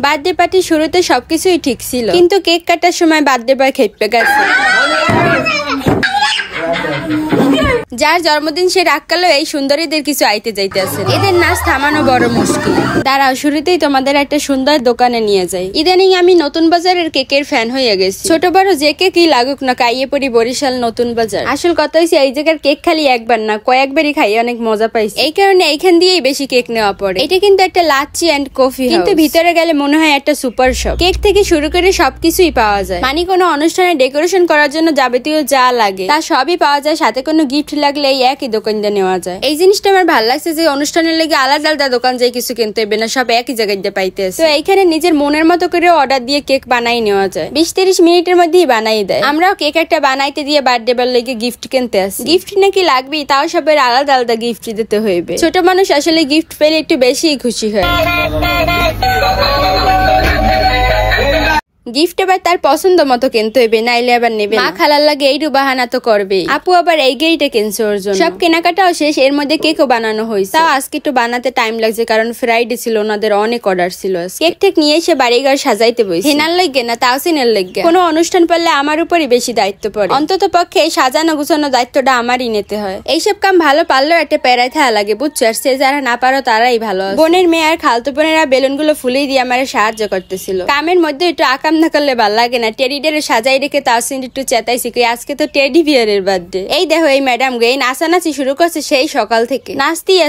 Birthday পার্টির শুরুতে সবকিছুই ঠিক ছিল, কিন্তু কেক কাটার সময় বার্থডে বয় খেপে গেছে। যার জন্মদিন সে রাগ কালো এই সুন্দরীদের কিছু আইতে যাইতে আছে, এদের নাচ থামানো বড় মুশকিল। দাঁড়াও, শুরুতেই তোমাদের একটা সুন্দর দোকানে নিয়ে যাই। ইদানিং আমি নতুন বাজারের কেকের ফ্যান হয়ে গেছি। ছোট বড় যে কেকই লাগুক না, খাইয়ে পড়ি বরিশাল নতুন বাজার। আসল কথা হচ্ছে এই জায়গার কেক খালি একবার না কয়েকবারই খাই, অনেক মজা পাইছি। এই কারণে এইখান দিয়েই বেশি কেক নেওয়া পড়ে। এটা কিন্তু একটা লাচ্ছি এন্ড কফি, কিন্তু ভিতরে গেলে মনে হয় একটা সুপার শপ। কেক থেকে শুরু করে সবকিছুই পাওয়া যায়, মানে কোনো অনুষ্ঠানে ডেকোরেশন করার জন্য যাবতীয় যা লাগে তা সবই পাওয়া যায়। সাথে কোনো গিফট লাগলে এই একই দোকান দিয়ে নেওয়া যায়। এই জিনিসটা আমার ভালো লাগছে যে অনুষ্ঠানের লেগে আলাদা আলাদা দোকান যায় কিছু কিনতে হবে না, সব একই জায়গায় দিয়ে পাইতেছে। তো এইখানে নিজের মনের মতো করে অর্ডার দিয়ে কেক বানাই নেওয়া যায়, 20-30 মিনিটের মধ্যেই বানাই দেয়। আমরাও কেক একটা বানাইতে দিয়ে বার্থডে বার লেগে গিফট কিনতে আসি। গিফট নাকি লাগবেই, তাও সবের আলাদা আলাদা গিফট দিতে হইবে। ছোট মানুষ আসলে গিফট পেলে একটু বেশি খুশি হয়। গিফট এবার তার পছন্দ মতো কিনতে হইবে, নাইলে আবার নেবে। মা খালার লাগে এইটু বাহানা তো করবেই। আপু আবার এই গেইটে কিনছে ওর জন্য। সব কেনাকাটাও শেষ, এর মধ্যে কেকও বানানো হয়েছে। তাও আজকে একটু বানাতে টাইম লাগছে, কারণ ফ্রাইডে ছিল, ওনাদের অনেক অর্ডার ছিল। কেক টেক নিয়ে এসে বাড়িঘর সাজাইতে বসে। হেনার লাগে না তাওসিনের লাগে। কোনো অনুষ্ঠান পড়লে আমার উপরই বেশি দায়িত্ব পড়ে। অন্তত পক্ষে এই সাজানো গুছানো দায়িত্বটা আমারই নিতে হয়। এইসব কাম ভালো পারলেও একটা প্যারায় থাকা লাগে, বুঝছো? আর সে যারা না পারো তারাই ভালো। বোনের মেয়ে আর খালতো বোনেরা বেলুন গুলো ফুলিয়ে দিয়ে আমার সাহায্য করতেছিল। কামের মধ্যে একটু আকাম না করলে ভালো লাগে না। টেডি ডেরে সাজাই রেখে তাওসিন একটু চেতাইছি, আজকে তো টেডি বিয়ারের বার্থডে। এই দেখো এই ম্যাডাম গে নাচানাচি শুরু করছে সেই সকাল থেকে। নাচতেই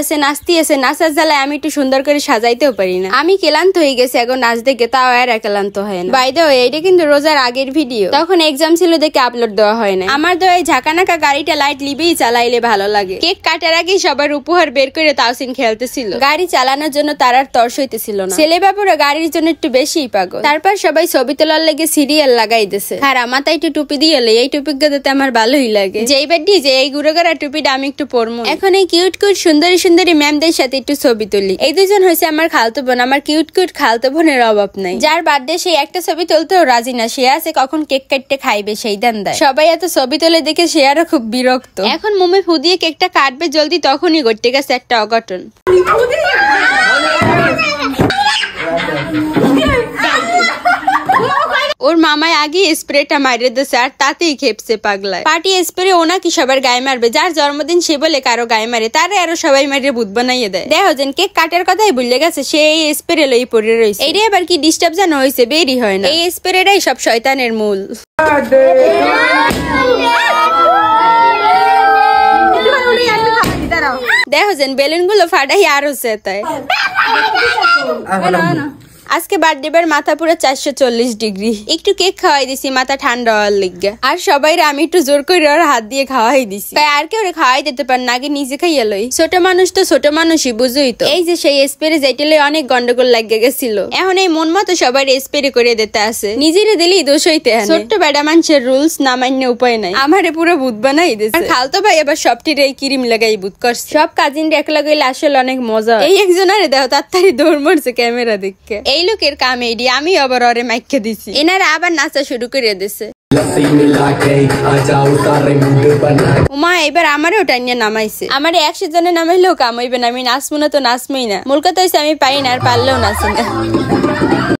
আছে নাচার জ্বালায় আমি একটু সুন্দর করে সাজাইতেও পারি না। আমি ক্লান্ত হয়ে গেছি এখন নাচ দেখে, তাও আর ক্লান্ত হয় না। বাই দ্য ওয়ে, এইটা কিন্তু রোজার আগের ভিডিও, তখন এক্সাম ছিল দেখে আপলোড দেওয়া হয় না। আমার তো এই ঝাঁকানাকা গাড়িটা লাইট লিবেই চালাইলে ভালো লাগে। কেক কাটার আগেই সবার উপহার বের করে তাওসিন খেলতেছিল। গাড়ি চালানোর জন্য তার আর তর্স হইতেছিল না। ছেলে বাবুরা গাড়ির জন্য একটু বেশি পাগল। তারপর সবাই ছবি তোলার লেগে সিরিয়াল লাগাই দিছে। আর মাথায় একটু টুপি দিয়ে এই টুপি দিতে আমার ভালোই লাগে। যেই বাড্ডি যে এই গুড়োগাড়া টুপিটা আমি একটু পরবো। এখন এই কিউট কিউট সুন্দরী সুন্দরী ম্যামদের সাথে একটু ছবি তুলি। এই দুজন হয়েছে আমার খালতো বোন। আমার কিউট কিউট খালতো বোনের অভাব নাই। যার বার্থডে সেই একটা ছবি তুলতেও রাজি না, সে আছে কখন কেক কাটতে খাইবে সেই দান দেয়। সবাই এত ছবি তোলে দেখে সে আরো খুব বিরক্ত। এখন মোমে ফু দিয়ে কেকটা কাটবে জলদি, তখনই ঘটে গেছে একটা অঘটন। ওর মামায় আগে স্প্রেটা মারিয়ে দিয়েছে, আর তাতেই খেপছে পাগলায়। পার্টি স্প্রে ওনা কি সবার গায়ে মারবে? যার জন্মদিন সে বলে কারো গায়ে মারে, তারে আরো সবাই মারিয়ে ভূত বানাইয়ে দেয়। দেখো যেন কেক কাটার কথাই ভুলে গেছে, সে এই স্প্রে লই পড়ে রয়েছে। এইটাই আবার কি ডিস্টার্ব জানো হয়েছে, বেরি হয় না। এই স্প্রেটাই সব শয়তানের মূল। দেখো যেন বেলুন গুলো ফাটাই আরো চেতায়। আজকে বার্থডে বার মাথা পুরো 440 ডিগ্রি। একটু কেক খাওয়াই দিছি মাথা ঠান্ডা হওয়ার লিগা। আর সবাই আমি একটু জোর করে ওর হাত দিয়ে খাওয়াই দিছি। তাই আর কেউ খাওয়াই দিতে পার না, আগে নিজে খাইয়া লই। ছোট মানুষ তো ছোট মানুষই, বুঝুই তো। এই যে সেই স্প্রে যেটালে অনেক গন্ডগোল লাগিয়ে গেছিল, এখন এই মন মতো সবাই স্প্রে করে দিতে আছে। নিজেরে দিলেই দোষ হইতে হয়। ছোট্ট বেড়া মানুষের রুলস না মান্য উপায় নাই। আমারে পুরো ভূত বানাই দিছে। আর খালতো ভাই আবার সবটির এই ক্রিম লাগাই ভূত করছে। সব কাজিন একলা গেলে আসলে অনেক মজা। এই একজনের দেখো তাড়াতাড়ি দৌড় মারছে ক্যামেরা দেখে। এই লোকের কাম এইডি, আমি আবার ওরে মাইকে দিছি। এনারা আবার নাচা শুরু করে দিছে। উমা এবার আমারও টাইনে নামাইছে। আমার 100 জনে নামাইলেও কাম হইবে না। আমি নাচবো না তো নাচবই না। মূল কথা হইছে আমি পারি না, আর পারলেও নাচি না।